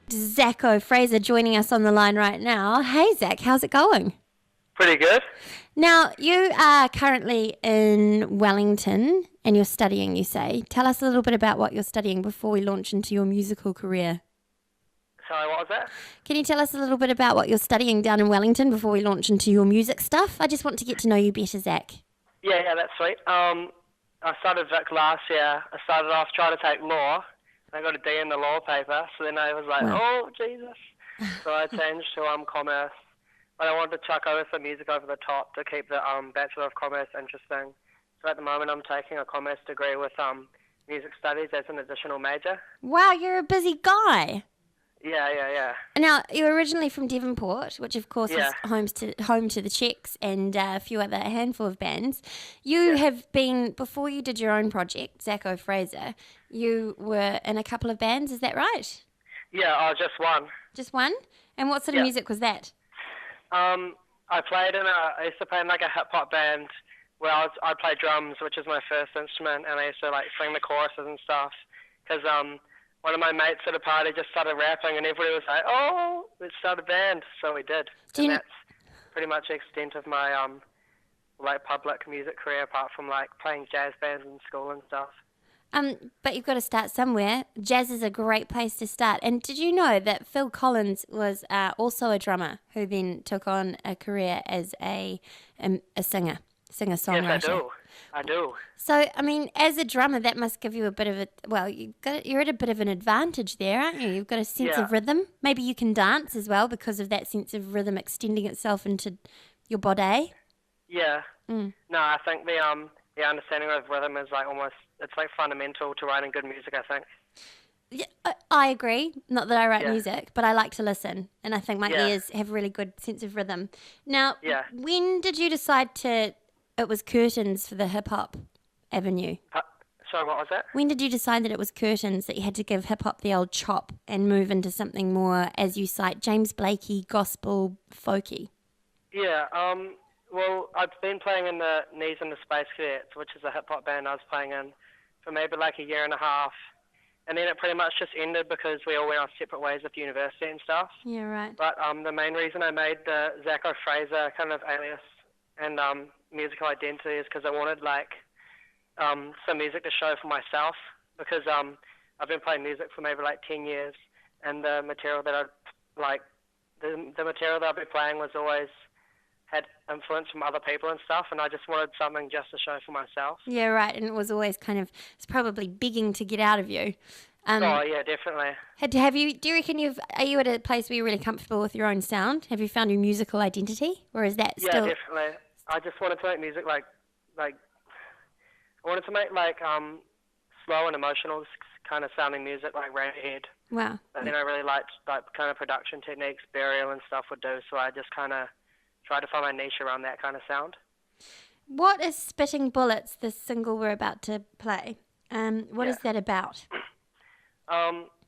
Zacho Fraser joining us on the line right now. Hey, Zach, how's it going? Pretty good. Now, you are currently in Wellington and you're studying, you say. Tell us a little bit about what you're studying before we launch into your musical career. Sorry, what was that? Can you tell us a little bit about what you're studying down in Wellington before we launch into your music stuff? I just want to get to know you better, Zach. Yeah, that's sweet. I started Vic last year. I started off trying to take law. I got a D in the law paper, so then I was like, Wow. oh, Jesus. So I changed to commerce. But I wanted to chuck over some music over the top to keep the Bachelor of Commerce interesting. So at the moment I'm taking a commerce degree with music studies as an additional major. Wow, you're a busy guy. Yeah. Now, you're originally from Devonport, which of course Yeah. is home to the Checks and a handful of bands. You Yeah. have been, before you did your own project, Zacho Fraser, you were in a couple of bands, is that right? Yeah, just one. Just one? And what sort of Yeah. music was that? I used to play in like a hip hop band where I played drums, which is my first instrument, and I used to like sing the choruses and stuff. Because one of my mates at a party just started rapping, and everybody was like, "Oh, let's start a band." So we did, and that's pretty much the extent of my like public music career, apart from like playing jazz bands in school and stuff. But you've got to start somewhere. Jazz is a great place to start. And did you know that Phil Collins was also a drummer who then took on a career as a singer-songwriter? Yes, I do. So, I mean, as a drummer, that must give you a bit of you're at a bit of an advantage there, aren't you? You've got a sense of rhythm. Maybe you can dance as well because of that sense of rhythm extending itself into your body. Yeah. No, I think the understanding of rhythm is like it's like fundamental to writing good music, I think. Yeah, I agree. Not that I write Yeah. music, but I like to listen, and I think my Yeah. ears have a really good sense of rhythm. Now, Yeah. when did you decide it was curtains for the hip hop avenue? Sorry, what was that? When did you decide that it was curtains, that you had to give hip hop the old chop and move into something more, as you cite, James Blakey, gospel, folky? Yeah, well, I've been playing in the Knees and the Space Cadets, which is a hip-hop band I was playing in for maybe like a year and a half. And then it pretty much just ended because we all went our separate ways with university and stuff. Yeah, right. But the main reason I made the Zacho Fraser kind of alias and musical identity is because I wanted like some music to show for myself, because I've been playing music for maybe like 10 years, and the material that the material that I've been playing was always had influence from other people and stuff, and I just wanted something just to show for myself. Yeah, right. And it was always it's probably begging to get out of you. Oh yeah, definitely. Do you reckon are you at a place where you're really comfortable with your own sound? Have you found your musical identity, or is that Yeah, still? definitely. I just wanted to make music like I wanted to make like slow and emotional kind of sounding music like Radiohead. Wow. And then I really liked like kind of production techniques Burial and stuff would do, so I just kind of tried to find my niche around that kind of sound. What is Spitting Bullets, the single we're about to play? What is that about?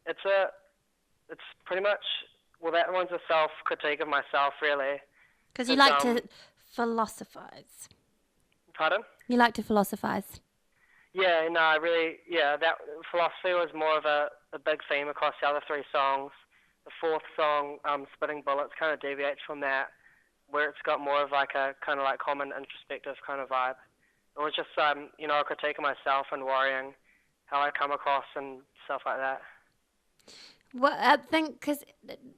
It's pretty much, well, that one's a self-critique of myself, really. Because you like to philosophize. Pardon? You like to philosophize. Yeah, no, that philosophy was more of a big theme across the other three songs. The fourth song, Spitting Bullets, kind of deviates from that, where it's got more of like a kind of like common introspective kind of vibe. It was just, a critique of myself and worrying how I come across and stuff like that. Well, I think, because,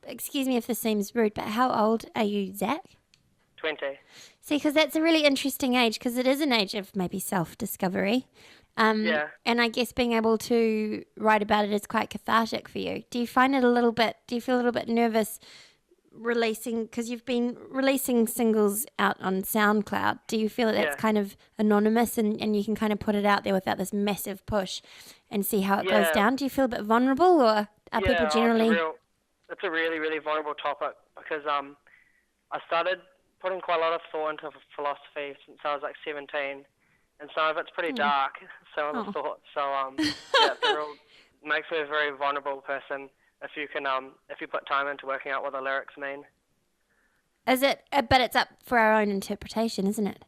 excuse me if this seems rude, but how old are you, Zach? 20. See, because that's a really interesting age, because it is an age of maybe self-discovery. Yeah. And I guess being able to write about it is quite cathartic for you. Do you feel a little bit nervous releasing, because you've been releasing singles out on SoundCloud? Do you feel that that's kind of anonymous and you can kind of put it out there without this massive push and see how it goes down? Do you feel a bit vulnerable, or are people generally... It's a really, really vulnerable topic, because I started putting quite a lot of thought into philosophy since I was like 17, and some of it's pretty dark, some of the thoughts. So makes me a very vulnerable person if you put time into working out what the lyrics mean. Is it? But it's up for our own interpretation, isn't it?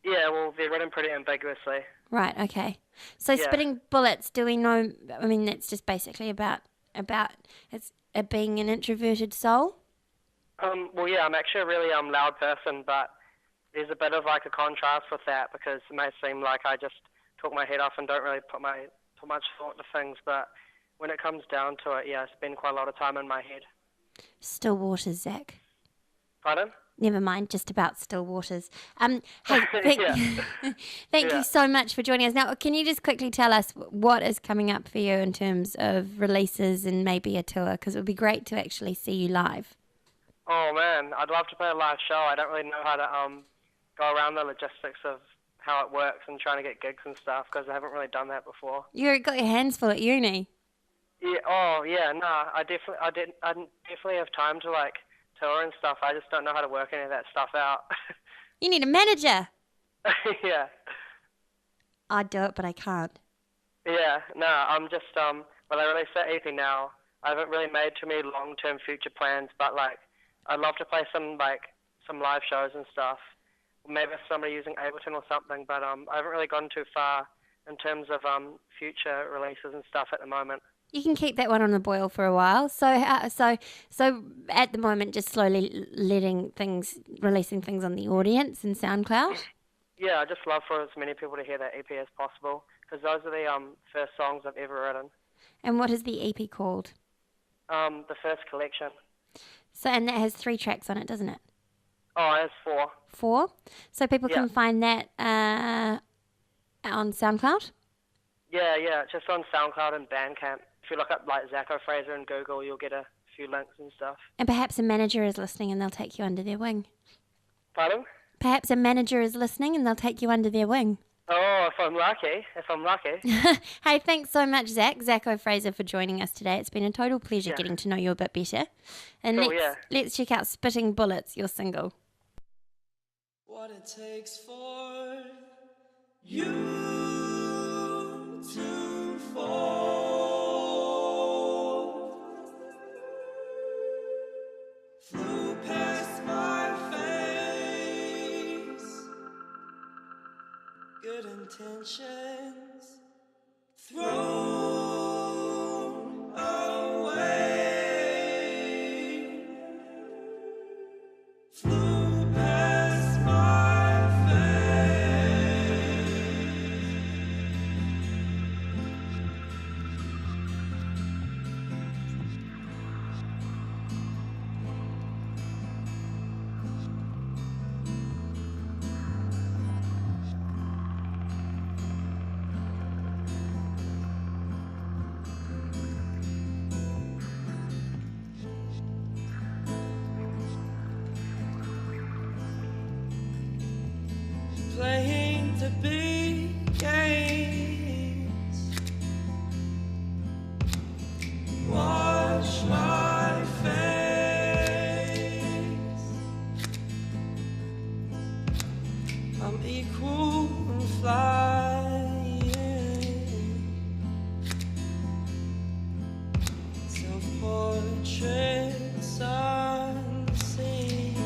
Yeah, well, they're written pretty ambiguously. Right. Okay. So Spitting Bullets. Do we know? I mean, it's just basically about it being an introverted soul? Well, yeah, I'm actually a really loud person, but there's a bit of like a contrast with that because it may seem like I just talk my head off and don't really put much thought to things, but when it comes down to it, yeah, I spend quite a lot of time in my head. Still waters, Zach. Pardon? Never mind, just about still waters. Hey, Yeah. thank Yeah. you so much for joining us. Now, can you just quickly tell us what is coming up for you in terms of releases and maybe a tour? Because it would be great to actually see you live. Oh man, I'd love to play a live show. I don't really know how to go around the logistics of how it works and trying to get gigs and stuff because I haven't really done that before. You got your hands full at uni. Yeah. Oh yeah. Nah. I definitely have time to like tour and stuff. I just don't know how to work any of that stuff out. You need a manager. Yeah. I'd do it, but I can't. Yeah. Nah. I'm just Well, I released that EP now. I haven't really made too many long-term future plans, but like I'd love to play some live shows and stuff. Maybe if somebody using Ableton or something, but I haven't really gone too far in terms of future releases and stuff at the moment. You can keep that one on the boil for a while. So at the moment, just slowly releasing things on the audience and SoundCloud. Yeah, I just love for as many people to hear that EP as possible because those are the first songs I've ever written. And what is the EP called? The first collection. So, and that has 3 tracks on it, doesn't it? Oh, it has 4. 4. So people Yeah. can find that on SoundCloud. Yeah, it's just on SoundCloud and Bandcamp. If you look up like Zacho Fraser in Google, you'll get a few links and stuff. And perhaps a manager is listening and they'll take you under their wing. Pardon? Perhaps a manager is listening and they'll take you under their wing. Oh, if I'm lucky. Hey, thanks so much, Zacho Fraser, for joining us today. It's been a total pleasure Yeah. getting to know you a bit better. And Cool, let's check out Spitting Bullets, your single. What it takes for you to fall. Flew past my face. Good intentions thrown away. Flew past my face. Playing the big games. Watch my face. I'm equal and flying. Self-portraits unseen.